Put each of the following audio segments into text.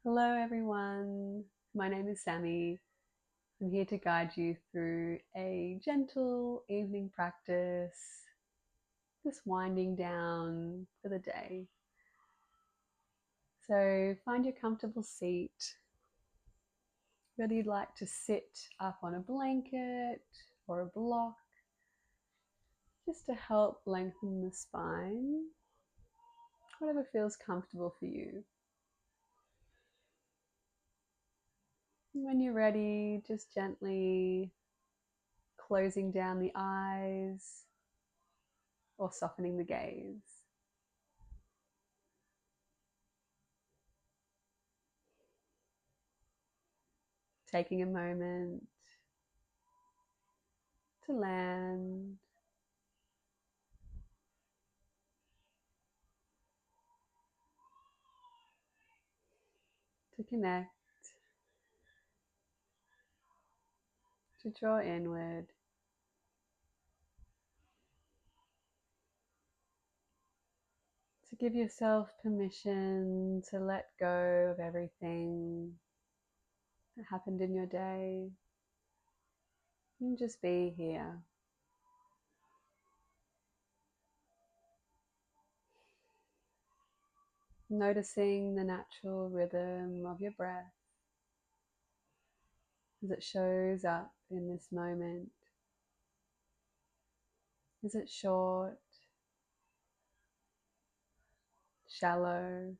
Hello, everyone. My name is Sammy. I'm here to guide you through a gentle evening practice, just winding down for the day. So, find your comfortable seat, whether you'd like to sit up on a blanket or a block, just to help lengthen the spine, whatever feels comfortable for you. When you're ready, just gently closing down the eyes or softening the gaze. Taking a moment to land, to connect, to draw inward. To give yourself permission to let go of everything that happened in your day and just be here. Noticing the natural rhythm of your breath as it shows up in this moment. Is it short, shallow,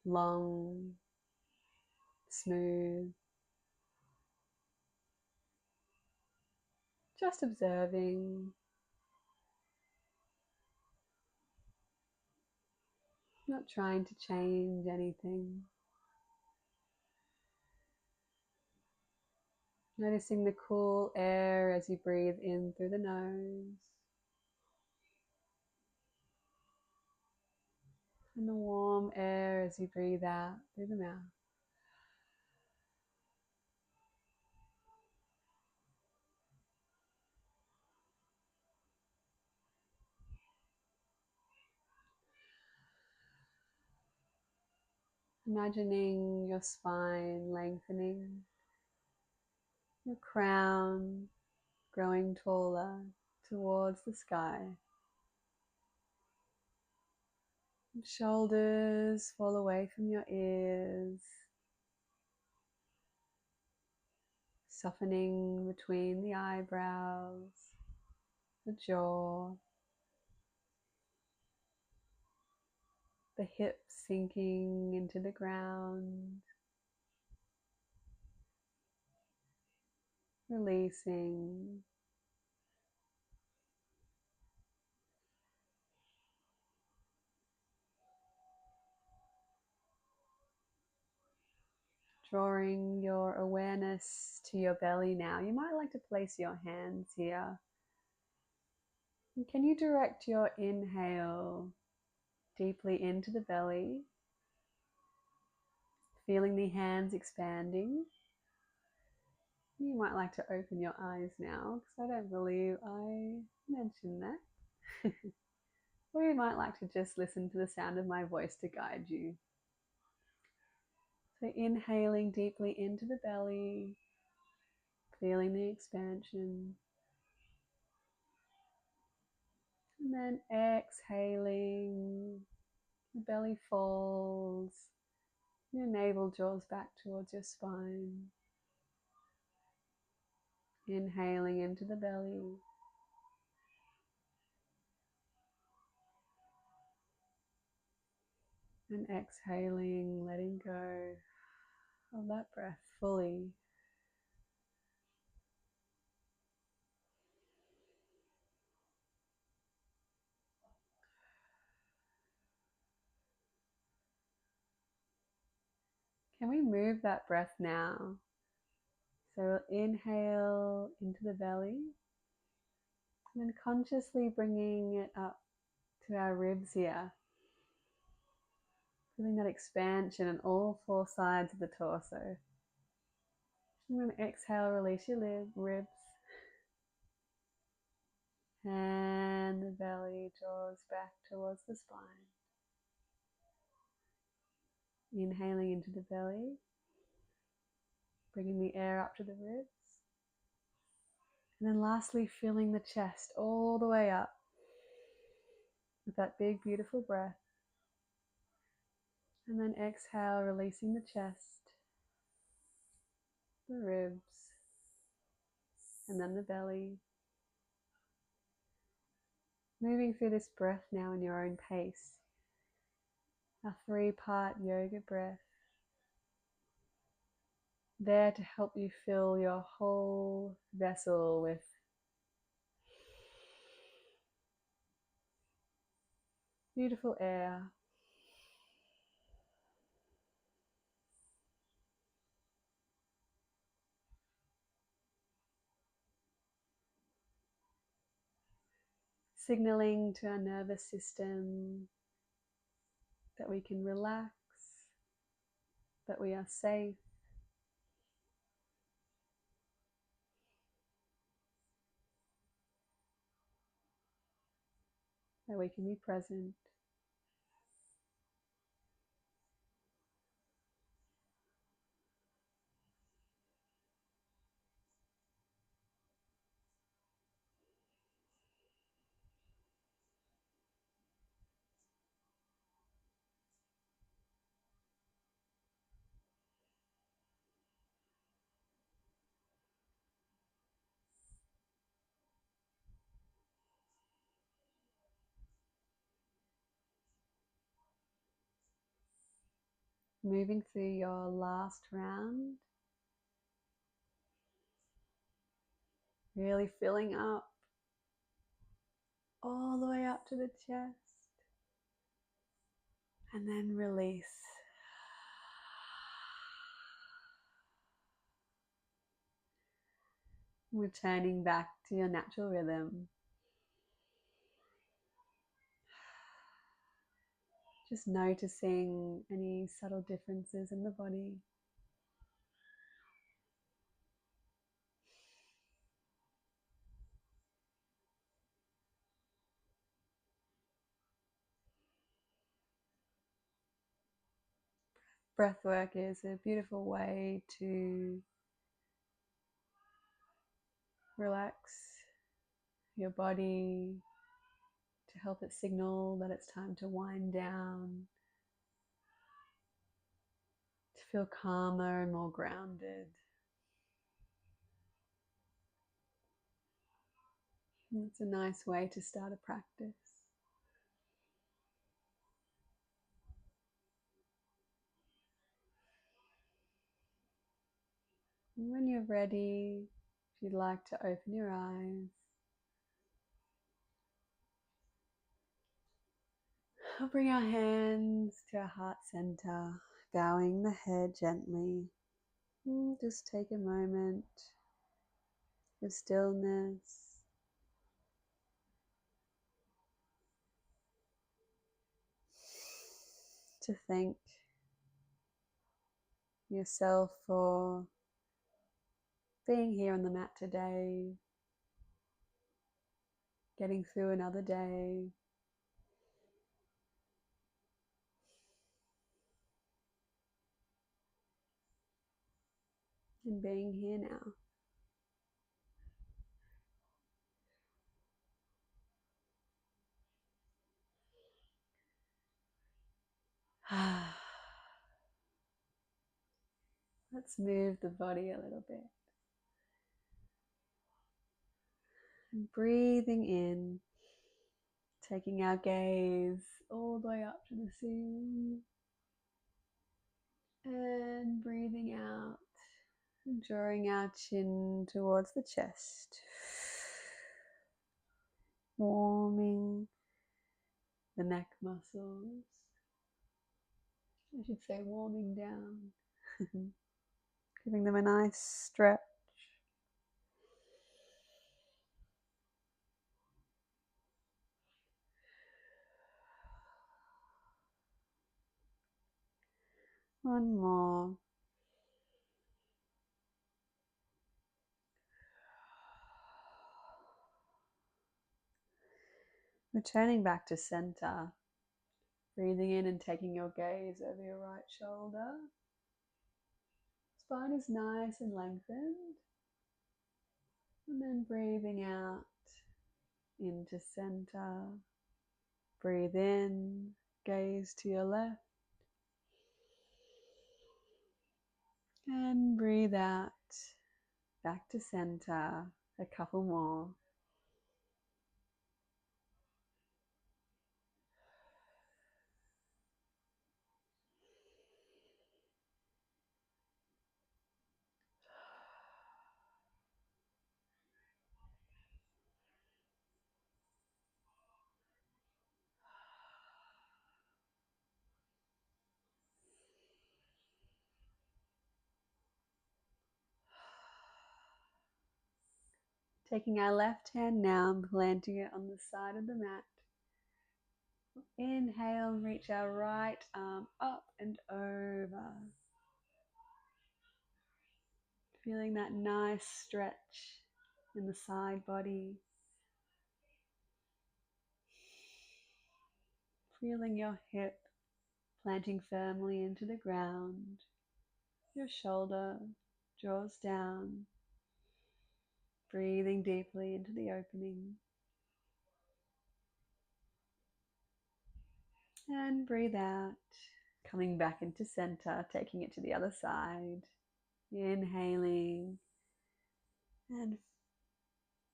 long, smooth? Just observing, not trying to change anything. Noticing the cool air as you breathe in through the nose and the warm air as you breathe out through the mouth. Imagining your spine lengthening, your crown growing taller towards the sky. Shoulders fall away from your ears, softening between the eyebrows, the jaw, the hips sinking into the ground, releasing. Drawing your awareness to your belly now. You might like to place your hands here. And can you direct your inhale deeply into the belly, feeling the hands expanding? You might like to open your eyes now because I don't believe I mentioned that. Or you might like to just listen to the sound of my voice to guide you. So inhaling deeply into the belly, feeling the expansion. And then exhaling, the belly falls, your navel draws back towards your spine. Inhaling into the belly. And exhaling, letting go of that breath fully. Can we move that breath now? So we'll inhale into the belly and then consciously bringing it up to our ribs here. Feeling that expansion on all four sides of the torso. And then exhale, release your ribs. And the belly draws back towards the spine. Inhaling into the belly, bringing the air up to the ribs. And then lastly, filling the chest all the way up with that big, beautiful breath. And then exhale, releasing the chest, the ribs, and then the belly. Moving through this breath now in your own pace. A 3-part yoga breath. There to help you fill your whole vessel with beautiful air. Signaling to our nervous system that we can relax, that we are safe, that we can be present. Moving through your last round, really filling up all the way up to the chest, and then release. Returning back to your natural rhythm. Just noticing any subtle differences in the body. Breathwork is a beautiful way to relax your body, to help it signal that it's time to wind down, to feel calmer and more grounded. And it's a nice way to start a practice. And when you're ready, if you'd like to open your eyes, we'll bring our hands to our heart center, bowing the head gently. And just take a moment of stillness. To thank yourself for being here on the mat today, getting through another day. And being here now. Let's move the body a little bit. And breathing in, taking our gaze all the way up to the ceiling. And breathing out, and drawing our chin towards the chest. Warming the neck muscles. I should say warming down. Giving them a nice stretch. One more. Returning back to center. Breathing in and taking your gaze over your right shoulder. Spine is nice and lengthened. And then breathing out into center. Breathe in, gaze to your left. And breathe out, back to center. A couple more. Taking our left hand now and planting it on the side of the mat. Inhale and reach our right arm up and over. Feeling that nice stretch in the side body. Feeling your hip planting firmly into the ground. Your shoulder draws down. Breathing deeply into the opening. And breathe out, coming back into center, taking it to the other side. Inhaling and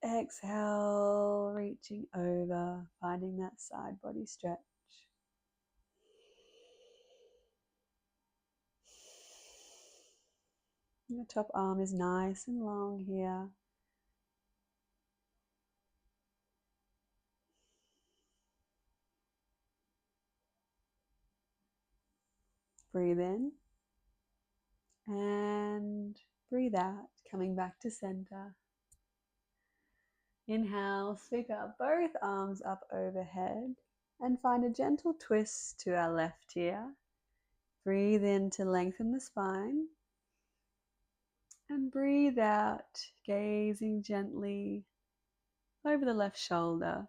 exhale, reaching over, finding that side body stretch. Your top arm is nice and long here. Breathe in and breathe out, coming back to center. Inhale, sweep out both arms up overhead and find a gentle twist to our left here. Breathe in to lengthen the spine and breathe out, gazing gently over the left shoulder.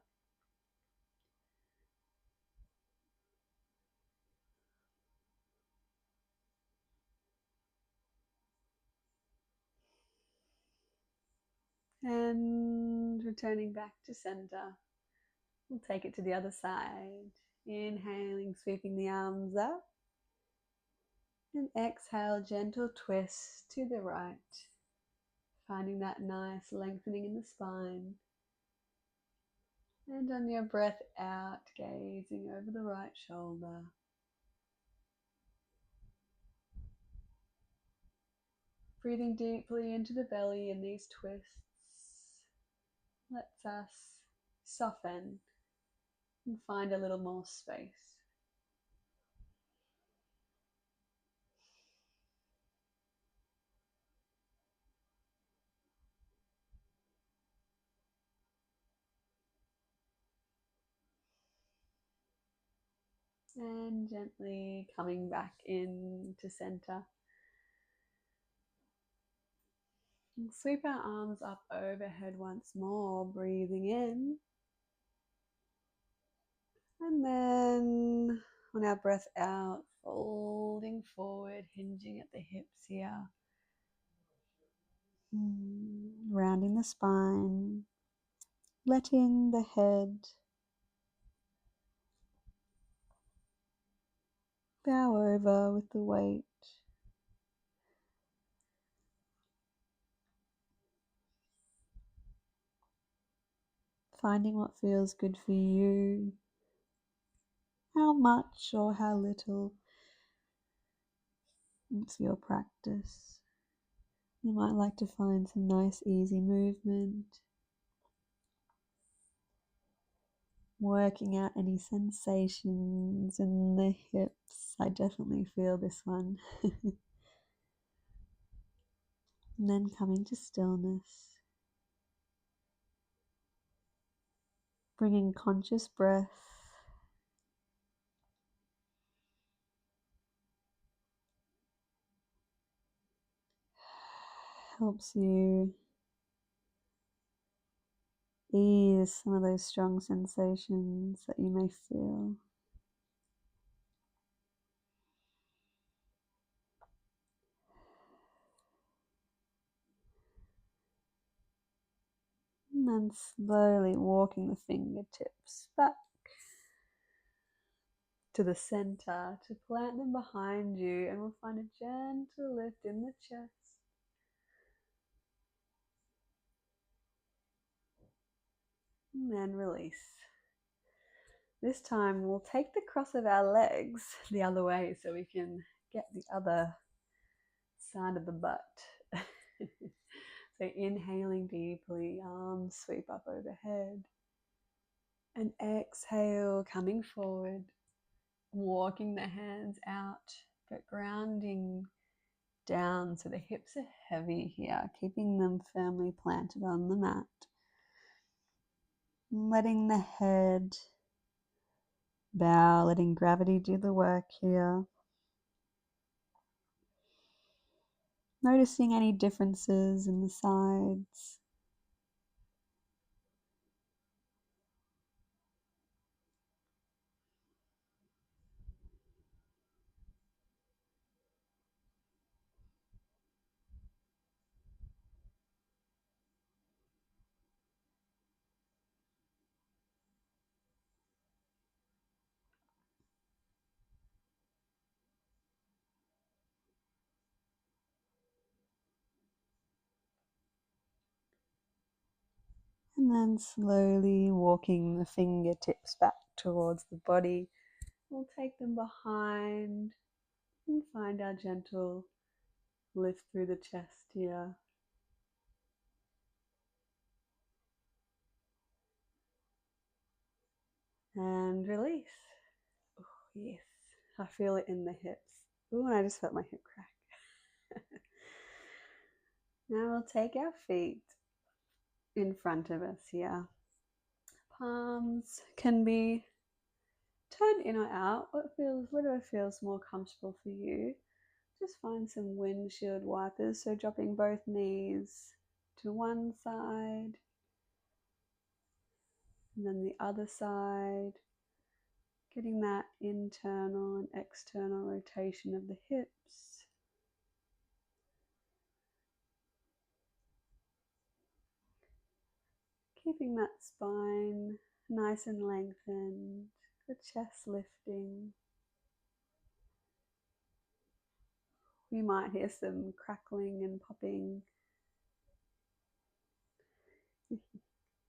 And returning back to center. We'll take it to the other side. Inhaling, sweeping the arms up. And exhale, gentle twist to the right. Finding that nice lengthening in the spine. And on your breath out, gazing over the right shoulder. Breathing deeply into the belly in these twists lets us soften and find a little more space. And gently coming back into center. And sweep our arms up overhead once more, breathing in. And then on our breath out, folding forward, hinging at the hips here. Rounding the spine, letting the head bow over with the weight. Finding what feels good for you, how much or how little. It's your practice. You might like to find some nice easy movement, working out any sensations in the hips. I definitely feel this one. And then coming to stillness, bringing conscious breath helps you ease some of those strong sensations that you may feel. then slowly walking the fingertips back to the center to plant them behind you, and we'll find a gentle lift in the chest. And then release. This time we'll take the cross of our legs the other way so we can get the other side of the butt. So inhaling deeply, arms sweep up overhead. And exhale, coming forward, walking the hands out, but grounding down so the hips are heavy here, keeping them firmly planted on the mat. Letting the head bow, letting gravity do the work here. Noticing any differences in the sides. And then slowly walking the fingertips back towards the body. We'll take them behind and find our gentle lift through the chest here. And release. Oh, yes, I feel it in the hips. Ooh, and I just felt my hip crack. Now we'll take our feet in front of us here. Palms can be turned in or out, whatever feels more comfortable for you. Just find some windshield wipers, so dropping both knees to one side and then the other side, getting that internal and external rotation of the hips. Keeping that spine nice and lengthened, the chest lifting. You might hear some crackling and popping,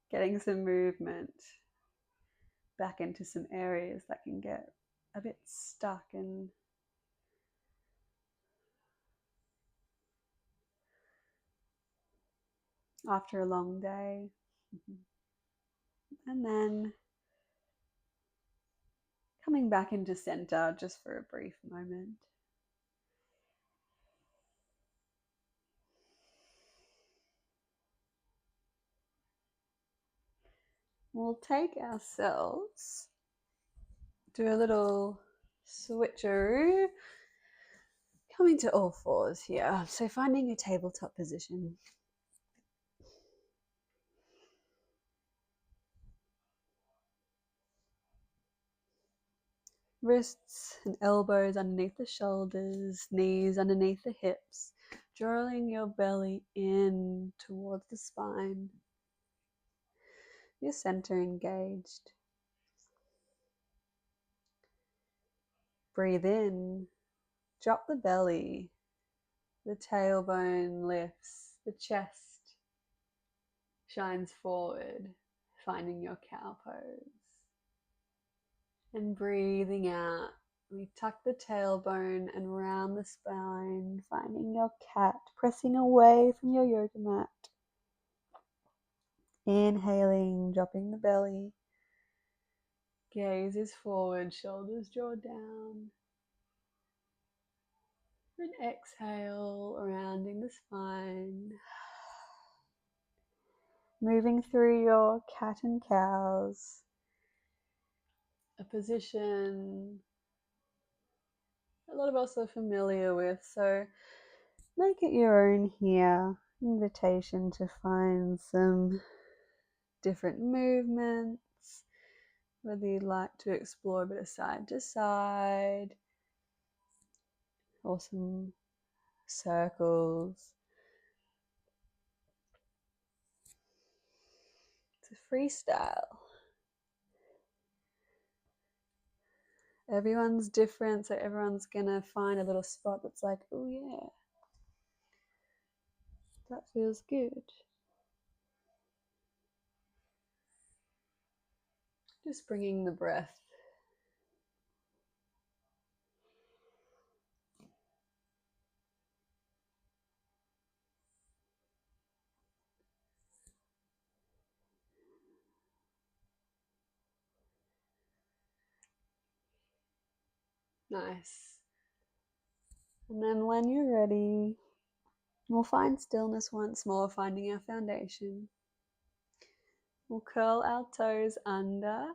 getting some movement back into some areas that can get a bit stuck and after a long day. And then coming back into center just for a brief moment. We'll take ourselves, do a little switcheroo, coming to all fours here. So finding a tabletop position. Wrists and elbows underneath the shoulders, knees underneath the hips, drawing your belly in towards the spine. Your center engaged. Breathe in, drop the belly, the tailbone lifts, the chest shines forward, finding your cow pose. And breathing out, we tuck the tailbone and round the spine, finding your cat, pressing away from your yoga mat. Inhaling, dropping the belly. Gaze is forward, shoulders draw down. And exhale, rounding the spine. Moving through your cat and cows. A position a lot of us are familiar with, so make it your own here. Invitation to find some different movements, whether you'd like to explore a bit of side to side or some circles. freestyle. Everyone's different, so everyone's gonna find a little spot that's like, oh yeah, that feels good. Just bringing the breath. Nice. And then when you're ready, we'll find stillness once more, finding our foundation. We'll curl our toes under,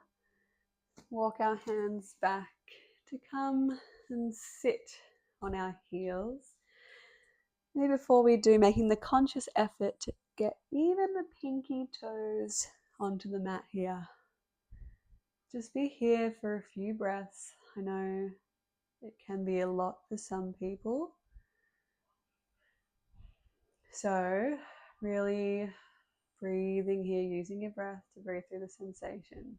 walk our hands back to come and sit on our heels. Maybe before we do, making the conscious effort to get even the pinky toes onto the mat here. Just be here for a few breaths. I know it can be a lot for some people. So, really breathing here, using your breath to breathe through the sensation.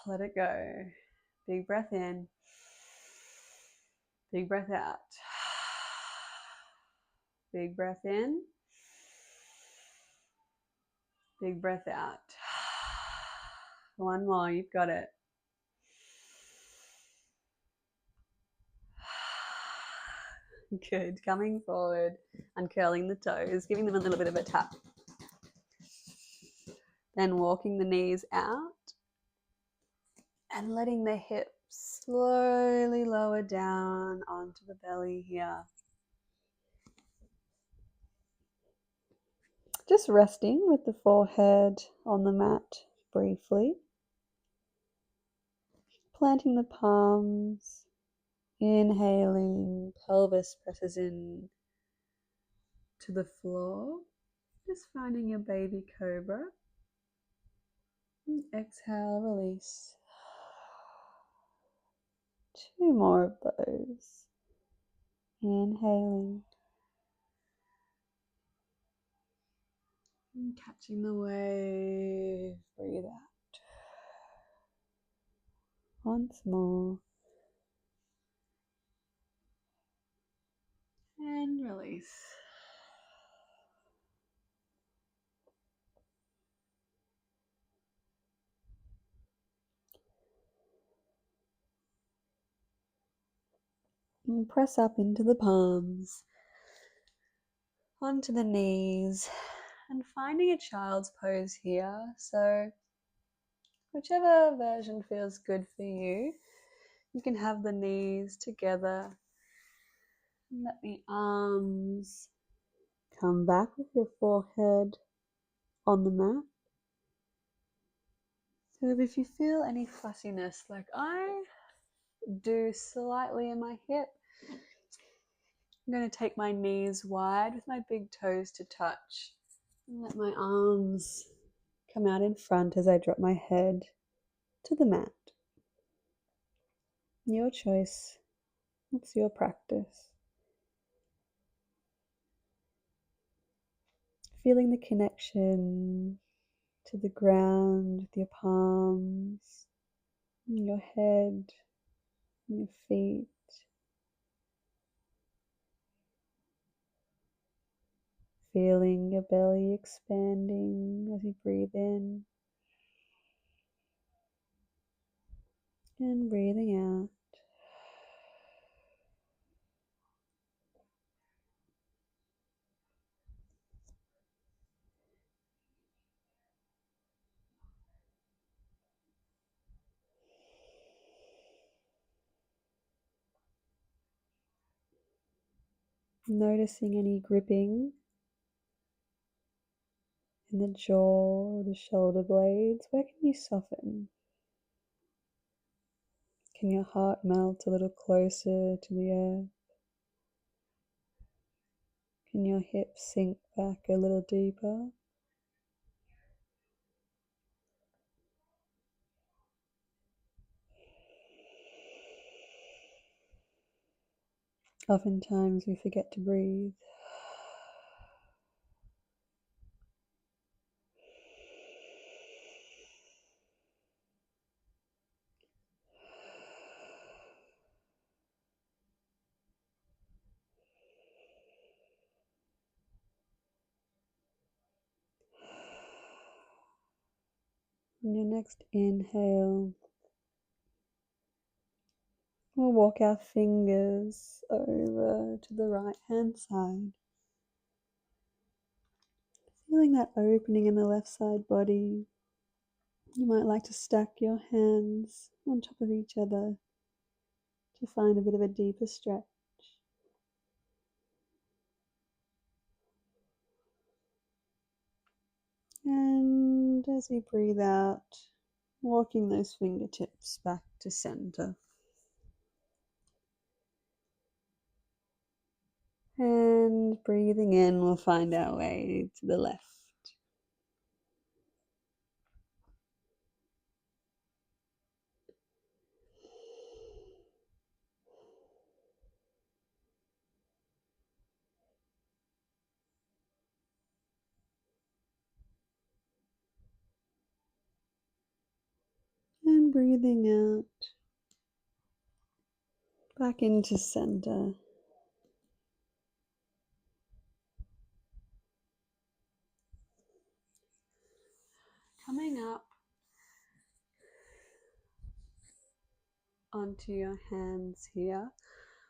Let it go. Big breath in. Big breath out. Big breath in. Big breath out. One more, you've got it. Good. Coming forward, uncurling the toes, giving them a little bit of a tap. Then walking the knees out and letting the hips slowly lower down onto the belly here. Just resting with the forehead on the mat briefly. Planting the palms, inhaling, pelvis presses in to the floor. Just finding your baby cobra. And exhale, release. 2 more of those. Inhaling. And catching the wave. Breathe out. Once more. And release. And press up into the palms, onto the knees, and finding a child's pose here. So whichever version feels good for you, you can have the knees together. Let the arms come back with your forehead on the mat. So if you feel any fussiness, like I do slightly in my hip, I'm going to take my knees wide with my big toes to touch and let my arms come out in front as I drop my head to the mat. Your choice. It's your practice. Feeling the connection to the ground with your palms, your head, your feet. Feeling your belly expanding as you breathe in and breathing out. Noticing any gripping in the jaw or the shoulder blades. Where can you soften? Can your heart melt a little closer to the earth? Can your hips sink back a little deeper? Oftentimes we forget to breathe. On your next inhale, we'll walk our fingers over to the right hand side, feeling that opening in the left side body. You might like to stack your hands on top of each other to find a bit of a deeper stretch. And as we breathe out, walking those fingertips back to center. And breathing in, we'll find our way to the left. And breathing out, back into center. Coming up onto your hands here.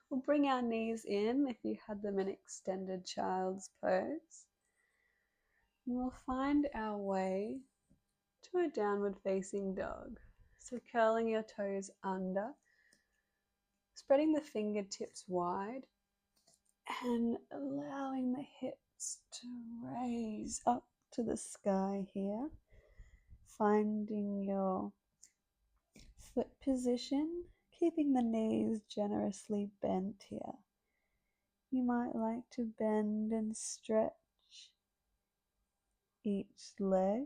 We'll bring our knees in if you had them in extended child's pose. And we'll find our way to a downward facing dog. So curling your toes under, spreading the fingertips wide, and allowing the hips to raise up to the sky here. Finding your foot position, keeping the knees generously bent here. You might like to bend and stretch each leg.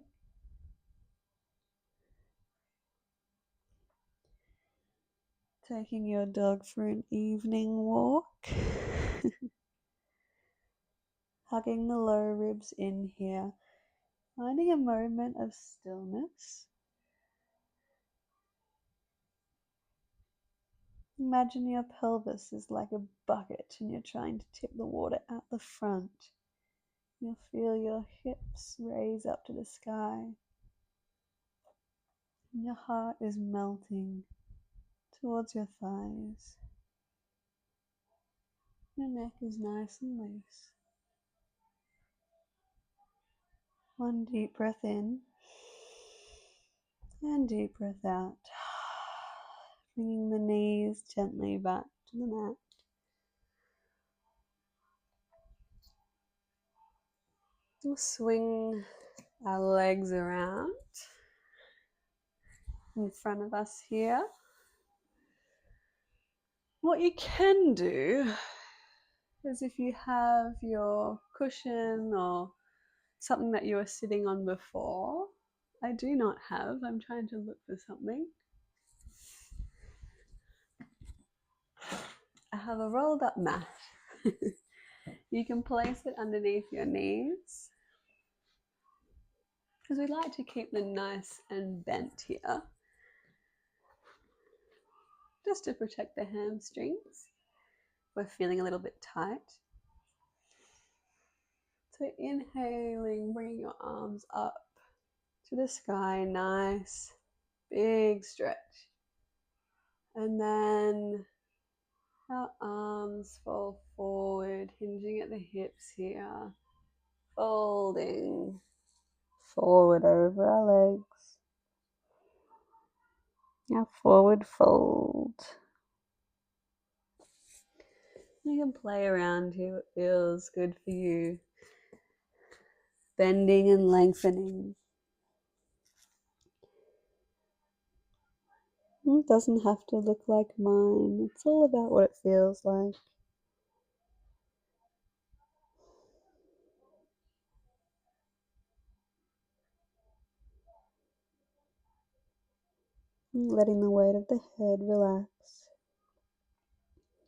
Taking your dog for an evening walk. Hugging the lower ribs in here. Finding a moment of stillness. Imagine your pelvis is like a bucket and you're trying to tip the water out the front. You'll feel your hips raise up to the sky. And your heart is melting towards your thighs. Your neck is nice and loose. One deep breath in and deep breath out. Bringing the knees gently back to the mat. We'll swing our legs around in front of us here. What you can do is, if you have your cushion or something that you were sitting on before, I do not have, I'm trying to look for something. I have a rolled up mat. You can place it underneath your knees, because we like to keep them nice and bent here, just to protect the hamstrings. We're feeling a little bit tight. So inhaling, bringing your arms up to the sky, nice big stretch. And then our arms fall forward, hinging at the hips here, folding forward over our legs. Now forward fold. You can play around here, what feels good for you. Bending and lengthening. It doesn't have to look like mine. It's all about what it feels like. Letting the weight of the head relax.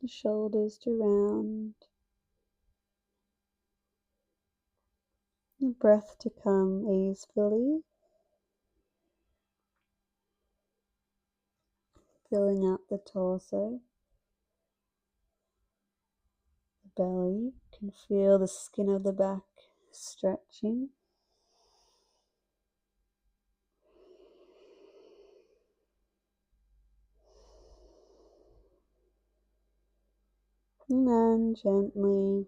The shoulders to round. The breath to come easily. Filling out the torso. The belly. You can feel the skin of the back stretching. And then gently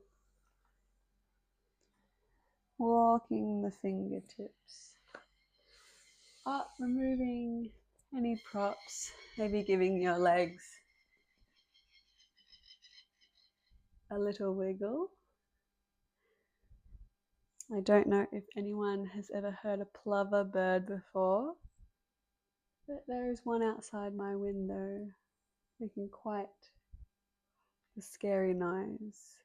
walking the fingertips up, removing any props, maybe giving your legs a little wiggle. I don't know if anyone has ever heard a plover bird before, but there is one outside my window making quite a scary noise.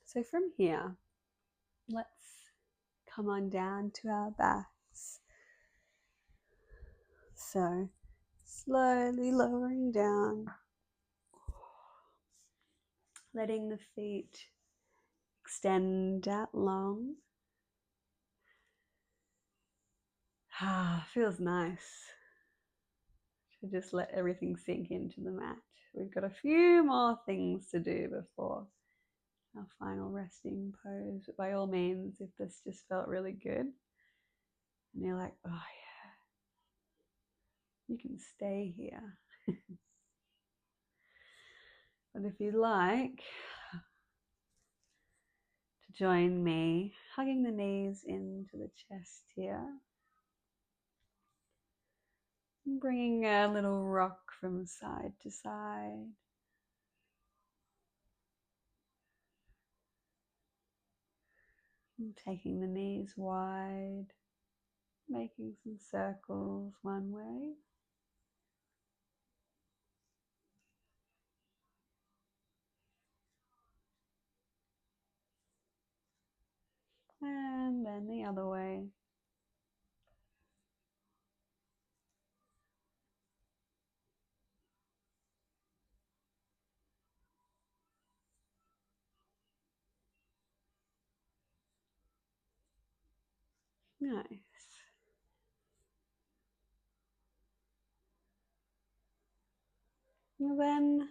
So from here, let's come on down to our backs. So slowly lowering down, letting the feet extend out long. Feels nice to just let everything sink into the mat. We've got a few more things to do before our final resting pose. But by all means, if this just felt really good and you're like, oh yeah, you can stay here. But if you'd like to join me, hugging the knees into the chest here, and bringing a little rock from side to side. And taking the knees wide, making some circles one way. And then the other way. Nice. And then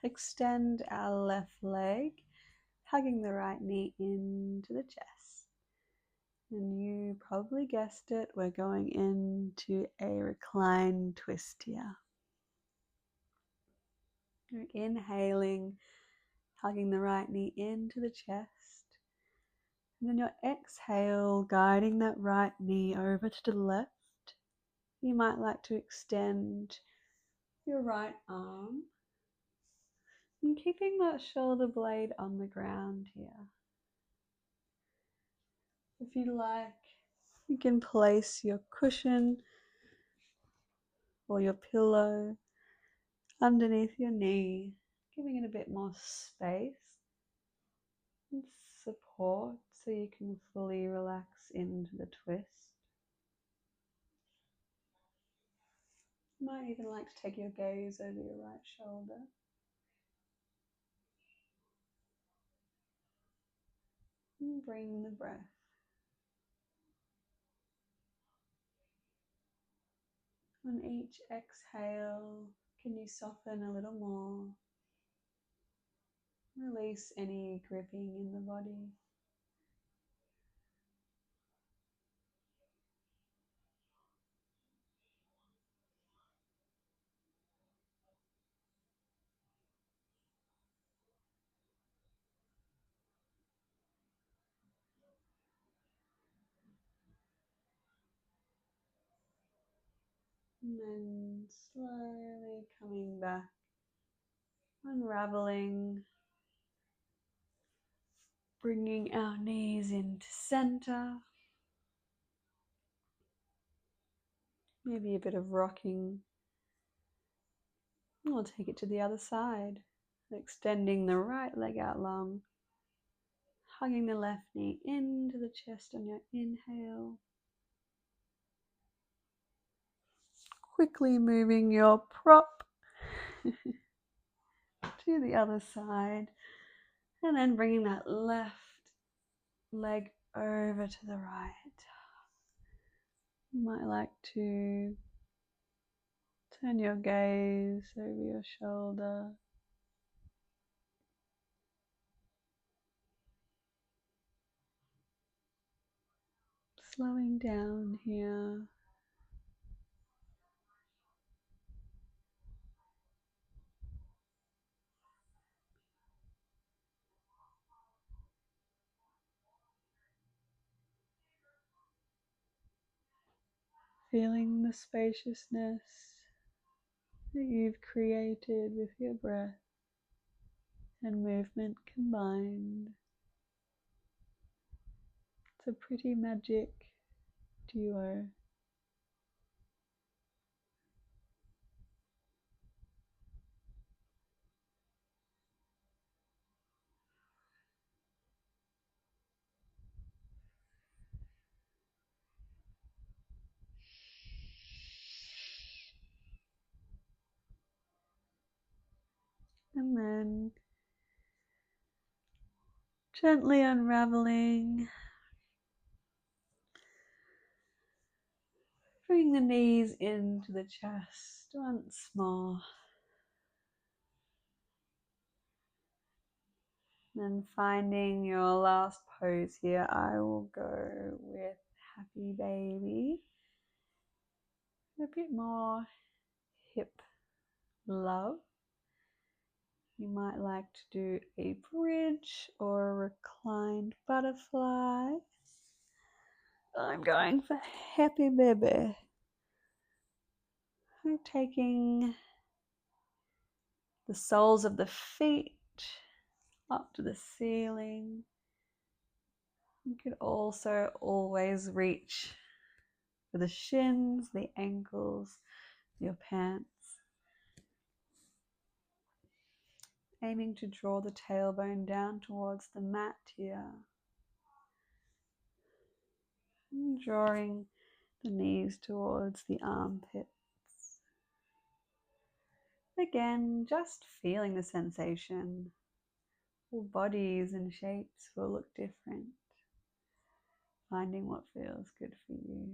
extend our left leg, hugging the right knee into the chest. And you probably guessed it, we're going into a recline twist here. You're inhaling, hugging the right knee into the chest. And then your exhale, guiding that right knee over to the left. You might like to extend your right arm and keeping that shoulder blade on the ground here. If you like, you can place your cushion or your pillow underneath your knee, giving it a bit more space and support so you can fully relax into the twist. You might even like to take your gaze over your right shoulder. And bring the breath. On each exhale, can you soften a little more? Release any gripping in the body. And then slowly coming back, unraveling, bringing our knees into center. Maybe a bit of rocking. We'll take it to the other side, extending the right leg out long, hugging the left knee into the chest on your inhale. Quickly moving your prop to the other side, and then bringing that left leg over to the right. You might like to turn your gaze over your shoulder. Slowing down here. Feeling the spaciousness that you've created with your breath and movement combined. It's a pretty magic duo. And then gently unraveling. Bring the knees into the chest once more. And finding your last pose here, I will go with happy baby. A bit more hip love. You might like to do a bridge or a reclined butterfly. I'm going for happy baby. I'm taking the soles of the feet up to the ceiling. You could also always reach for the shins, the ankles, your pants. Aiming to draw the tailbone down towards the mat here. And drawing the knees towards the armpits. Again, just feeling the sensation. All bodies and shapes will look different. Finding what feels good for you.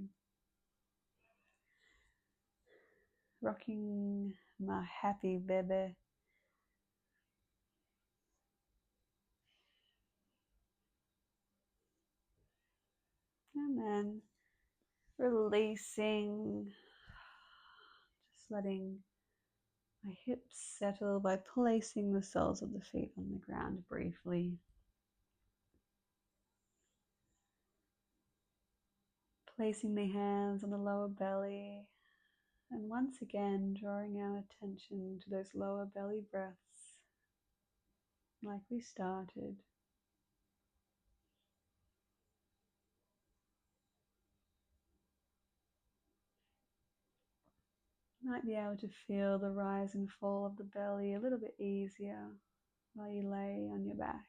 Rocking my happy baby. And then releasing, just letting my hips settle by placing the soles of the feet on the ground briefly. Placing the hands on the lower belly. And once again, drawing our attention to those lower belly breaths, like we started. You might be able to feel the rise and fall of the belly a little bit easier while you lay on your back.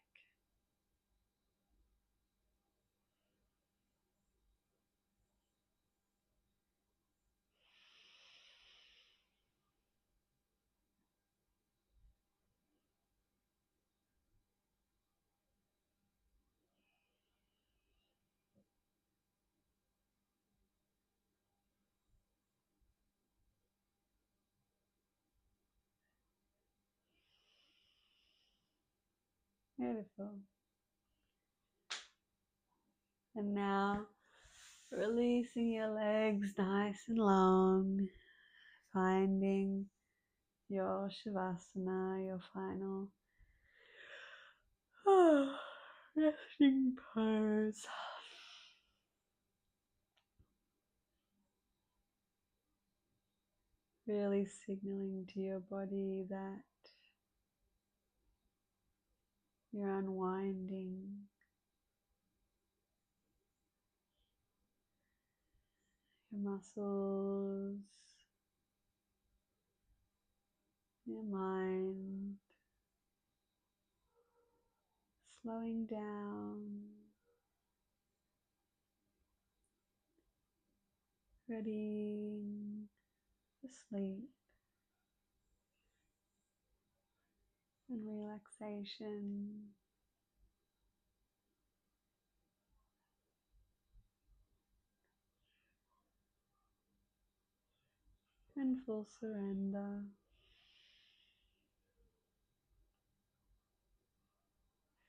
Beautiful. And now, releasing your legs nice and long, finding your Shavasana, your final resting pose. Really signaling to your body that you're unwinding. Your muscles, your mind, slowing down, ready for sleep and relaxation. And full surrender.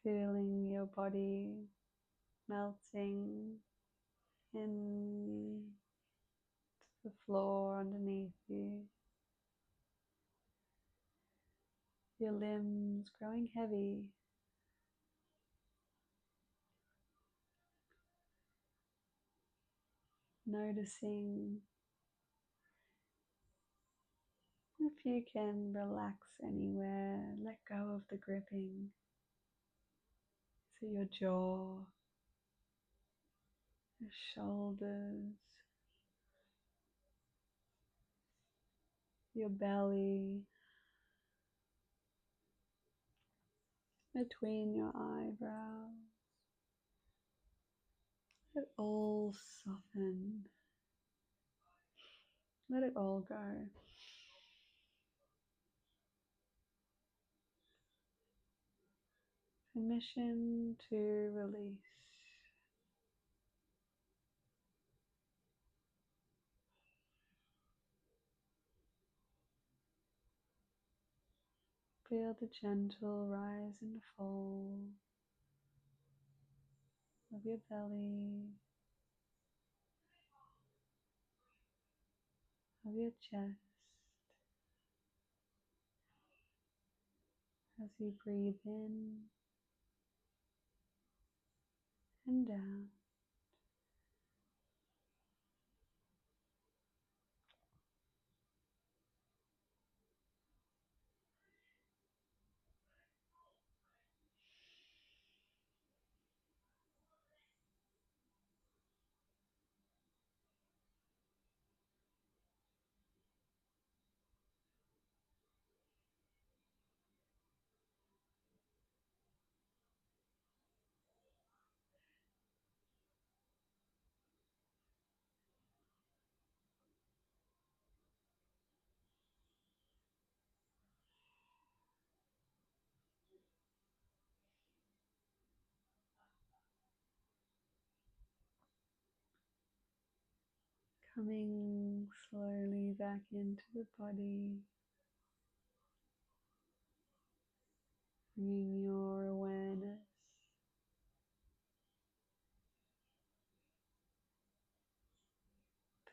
Feeling your body melting into the floor underneath you. Your limbs growing heavy. Noticing If you can relax anywhere, let go of the gripping. So your jaw, your shoulders, your belly, between your eyebrows. Let it all soften. Let it all go. Permission to release. Feel the gentle rise and fall of your belly, of your chest, as you breathe in and down. Coming slowly back into the body, bringing your awareness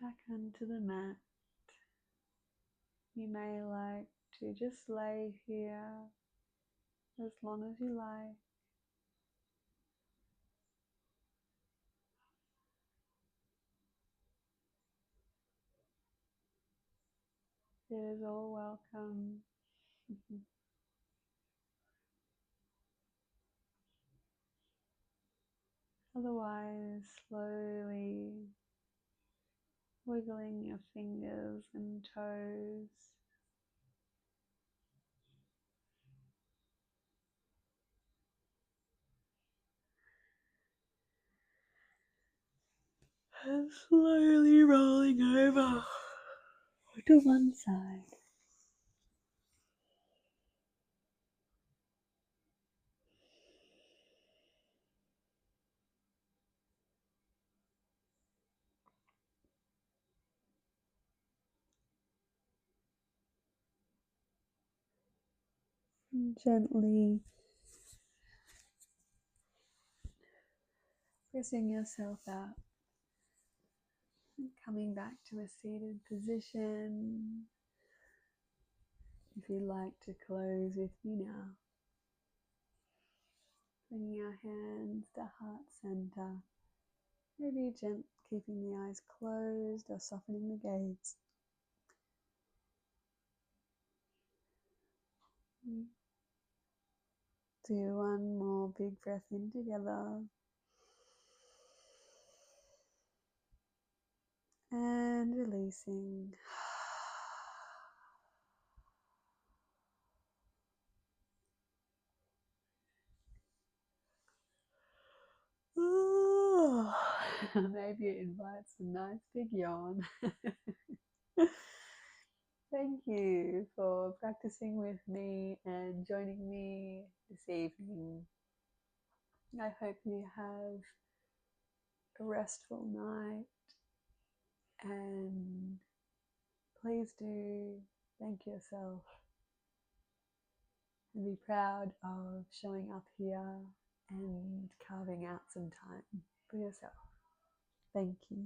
back onto the mat. You may like to just lay here as long as you like. It is all welcome. Otherwise, slowly wiggling your fingers and toes. And slowly rolling over to one side. And gently pressing yourself out and coming back to a seated position. If you'd like to close with me now, bringing our hands to heart center, maybe keeping the eyes closed or softening the gaze. Do one more big breath in together. And releasing. Maybe it invites a nice big yawn. Thank you for practicing with me and joining me this evening. I hope you have a restful night, and please do thank yourself and be proud of showing up here and carving out some time for yourself. Thank you.